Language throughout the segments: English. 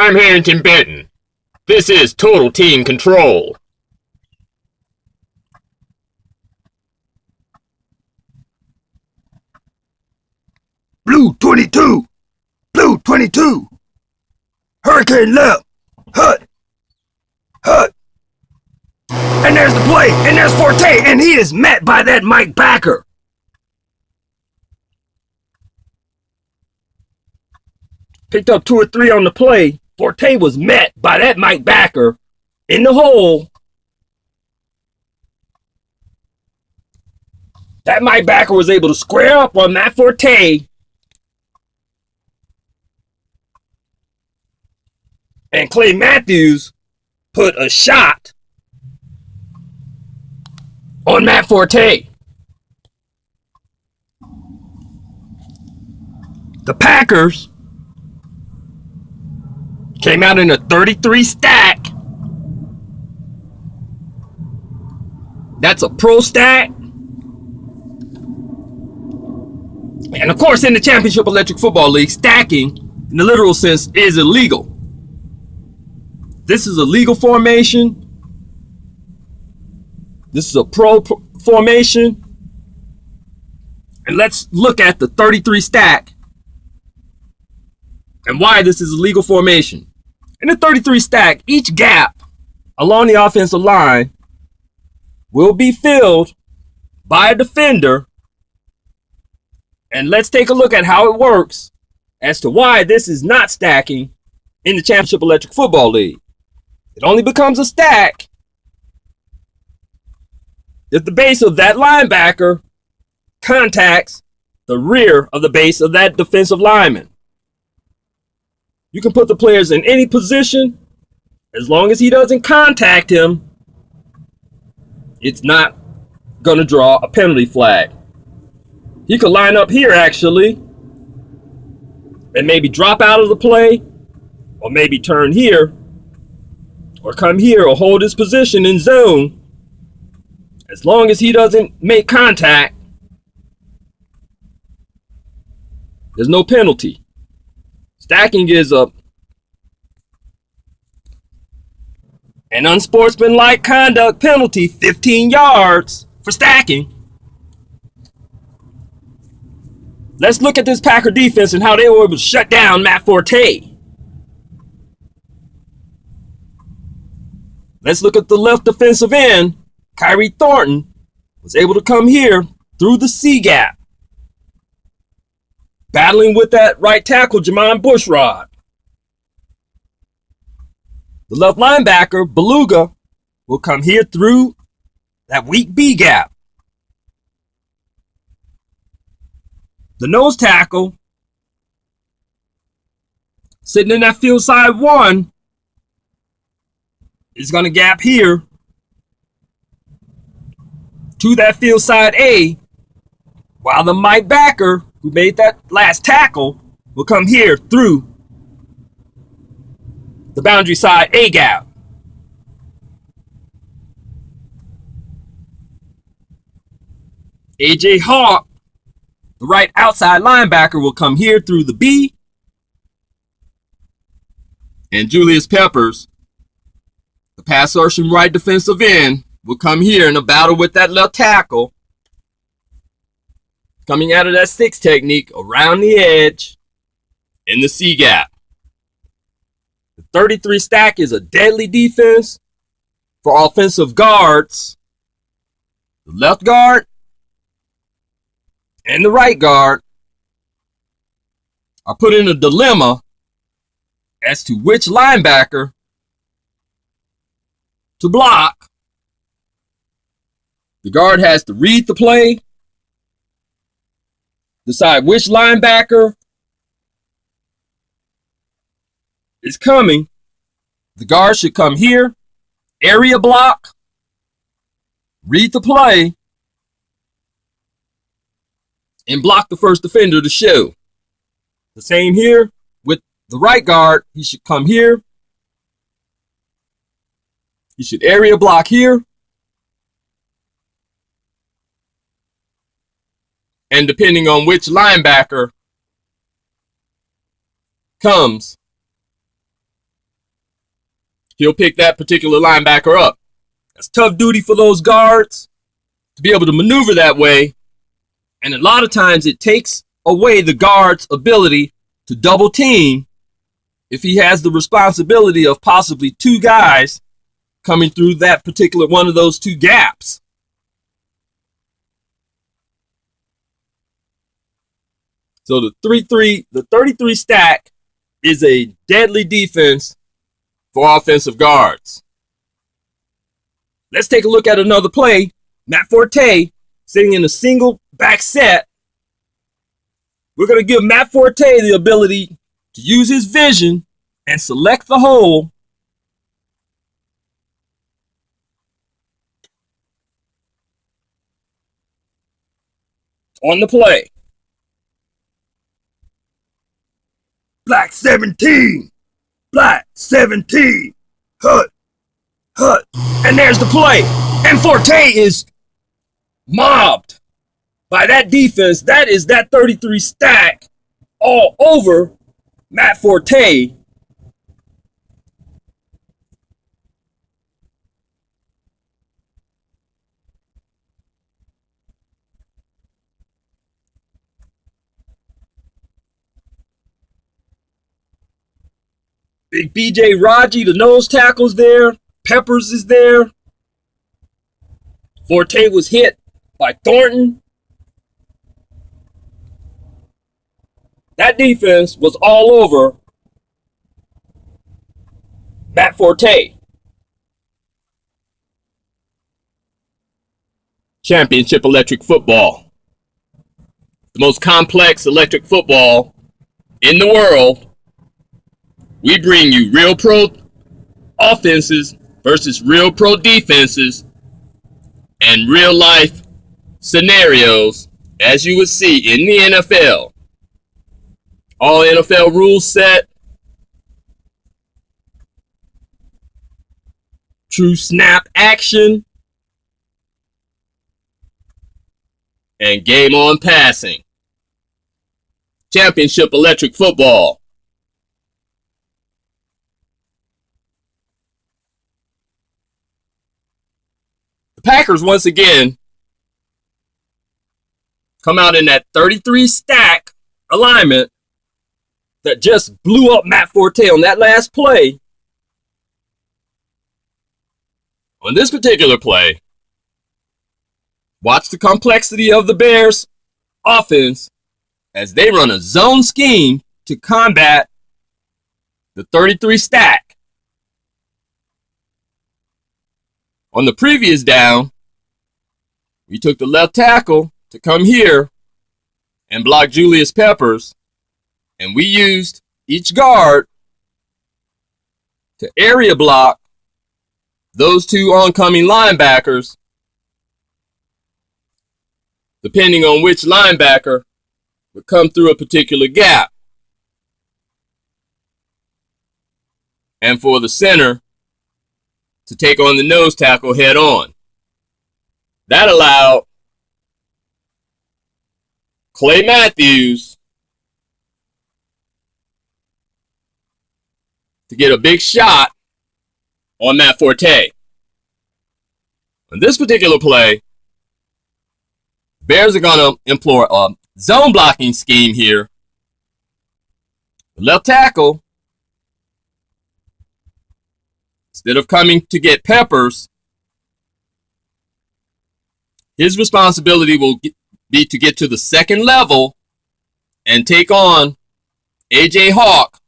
I'm Harrington Benton. This is Total Team Control. Blue 22! Blue 22! Hurricane left! Hut! Hut! And there's the play! And there's Forte! And he is met by that Mike Backer! Picked up 2 or 3 on the play. Forte was met by that Mike Backer in the hole. That Mike Backer was able to square up on Matt Forte. And Clay Matthews put a shot on Matt Forte. The Packers came out in a 33 stack. That's a pro stack. And of course, in the Championship Electric Football League, stacking in the literal sense is illegal. This is a legal formation. This is a pro formation. And let's look at the 33 stack and why this is a legal formation. In the 33 stack, each gap along the offensive line will be filled by a defender. And let's take a look at how it works as to why this is not stacking in the Championship Electric Football League. It only becomes a stack if the base of that linebacker contacts the rear of the base of that defensive lineman. You can put the players in any position. As long as he doesn't contact him, it's not going to draw a penalty flag. He could line up here, actually, and maybe drop out of the play, or maybe turn here, or come here, or hold his position in zone. As long as he doesn't make contact, there's no penalty. Stacking is an unsportsmanlike conduct penalty, 15 yards for stacking. Let's look at this Packer defense and how they were able to shut down Matt Forte. Let's look at the left defensive end. Kyrie Thornton was able to come here through the C gap, battling with that right tackle, Jermon Bushrod. The left linebacker, Beluga, will come here through that weak B gap. The nose tackle, sitting in that field side 1, is going to gap here to that field side A, while the Mike Backer, who made that last tackle, will come here through the boundary side A gap. AJ Hawk, the right outside linebacker, will come here through the B. And Julius Peppers, the pass rushing right defensive end, will come here in a battle with that left tackle, coming out of that 6 technique around the edge in the C gap. The 33 stack is a deadly defense for offensive guards. The left guard and the right guard are put in a dilemma as to which linebacker to block. The guard has to read the play, decide which linebacker is coming. The guard should come here, area block, read the play, and block the first defender to show. The same here with the right guard. He should come here. He should area block here. And depending on which linebacker comes, he'll pick that particular linebacker up. That's tough duty for those guards to be able to maneuver that way. And a lot of times it takes away the guard's ability to double team if he has the responsibility of possibly two guys coming through that particular one of those two gaps. So the 33 stack is a deadly defense for offensive guards. Let's take a look at another play. Matt Forte sitting in a single back set. We're going to give Matt Forte the ability to use his vision and select the hole on the play. Black 17, Black 17, hut, and there's the play. And Forte is mobbed by that defense. That is that 33 stack all over Matt Forte. Big BJ Raji, the nose tackle's there. Peppers is there. Forte was hit by Thornton. That defense was all over Matt Forte. Championship electric football. The most complex electric football in the world. We bring you real pro offenses versus real pro defenses and real life scenarios as you would see in the NFL. All NFL rules set. True snap action. And game on passing. Championship electric football. The Packers once again come out in that 33 stack alignment that just blew up Matt Forte on that last play. On this particular play, watch the complexity of the Bears offense as they run a zone scheme to combat the 33 stack. On the previous down, we took the left tackle to come here and block Julius Peppers, and we used each guard to area block those two oncoming linebackers, depending on which linebacker would come through a particular gap. And for the center to take on the nose tackle head on. That allowed Clay Matthews to get a big shot on Matt Forte. On this particular play, Bears are going to employ a zone blocking scheme here. The left tackle, instead of coming to get Peppers, his responsibility will be to get to the second level and take on A.J. Hawk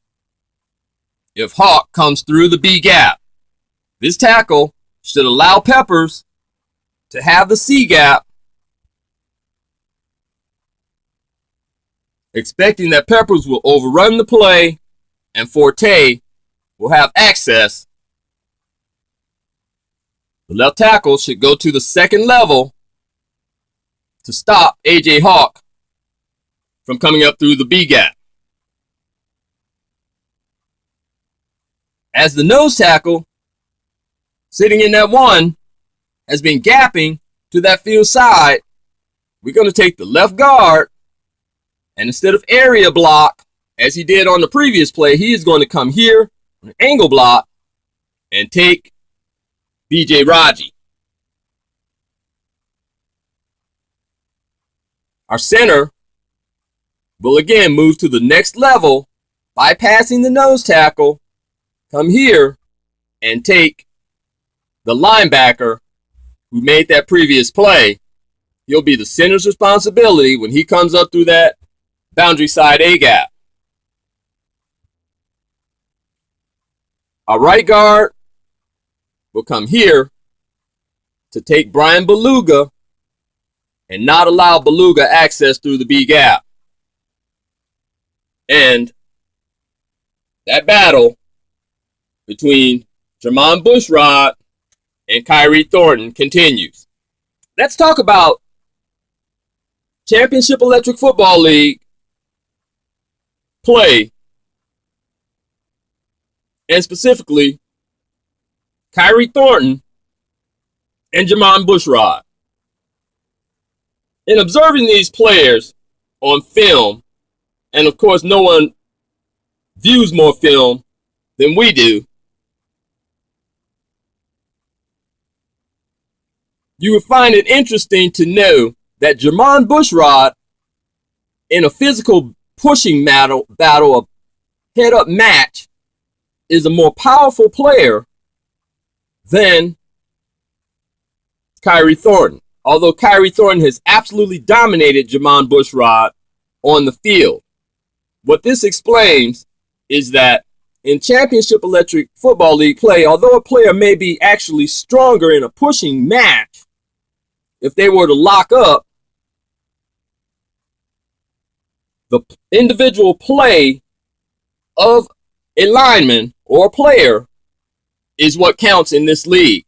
if Hawk comes through the B gap. This tackle should allow Peppers to have the C gap, expecting that Peppers will overrun the play and Forte will have access. The left tackle should go to the second level to stop A.J. Hawk from coming up through the B gap. As the nose tackle, sitting in that one, has been gapping to that field side, we're going to take the left guard, and instead of area block, as he did on the previous play, he is going to come here, an angle block, and take BJ Raji. Our center will again move to the next level, bypassing the nose tackle, come here and take the linebacker who made that previous play. He'll be the center's responsibility when he comes up through that boundary side A-gap. Our right guard will come here to take Brian Beluga and not allow Beluga access through the B-gap. And that battle between Jermon Bushrod and Kyrie Thornton continues. Let's talk about Championship Electric Football League play, and specifically Kyrie Thornton and Jermon Bushrod. In observing these players on film, and of course no one views more film than we do, you would find it interesting to know that Jermon Bushrod, in a physical pushing battle, a head-up match, is a more powerful player than Kyrie Thornton. Although Kyrie Thornton has absolutely dominated Jermon Bushrod on the field. What this explains is that in Championship Electric Football League play, although a player may be actually stronger in a pushing match, if they were to lock up, the individual play of a lineman or a player is what counts in this league.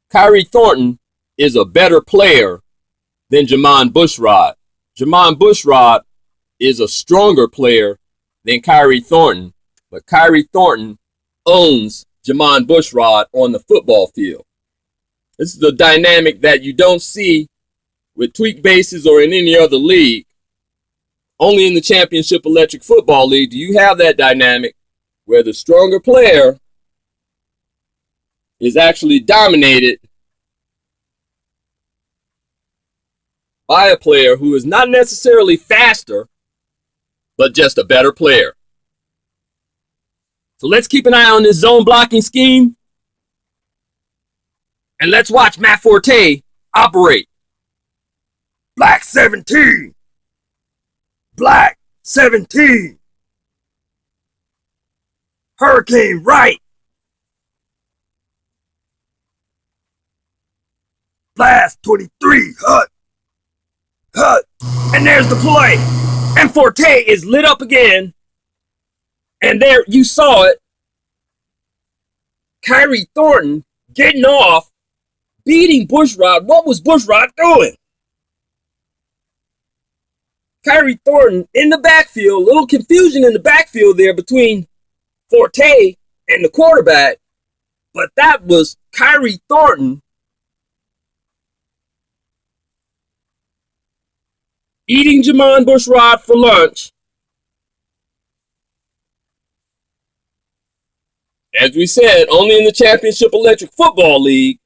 Kyrie Thornton is a better player than Jermon Bushrod. Jermon Bushrod is a stronger player than Kyrie Thornton, but Kyrie Thornton owns Jermon Bushrod on the football field. This is the dynamic that you don't see with tweak bases or in any other league. Only in the Championship Electric Football League do you have that dynamic where the stronger player is actually dominated by a player who is not necessarily faster, but just a better player. So let's keep an eye on this zone blocking scheme. And let's watch Matt Forte operate. Black 17. Black 17. Hurricane right. Blast 23. Hut. Hut. And there's the play. And Forte is lit up again. And there you saw it. Kyrie Thornton getting off, beating Bushrod. What was Bushrod doing? Kyrie Thornton in the backfield, a little confusion in the backfield there between Forte and the quarterback. But that was Kyrie Thornton eating Jermon Bushrod for lunch. As we said, only in the Championship Electric Football League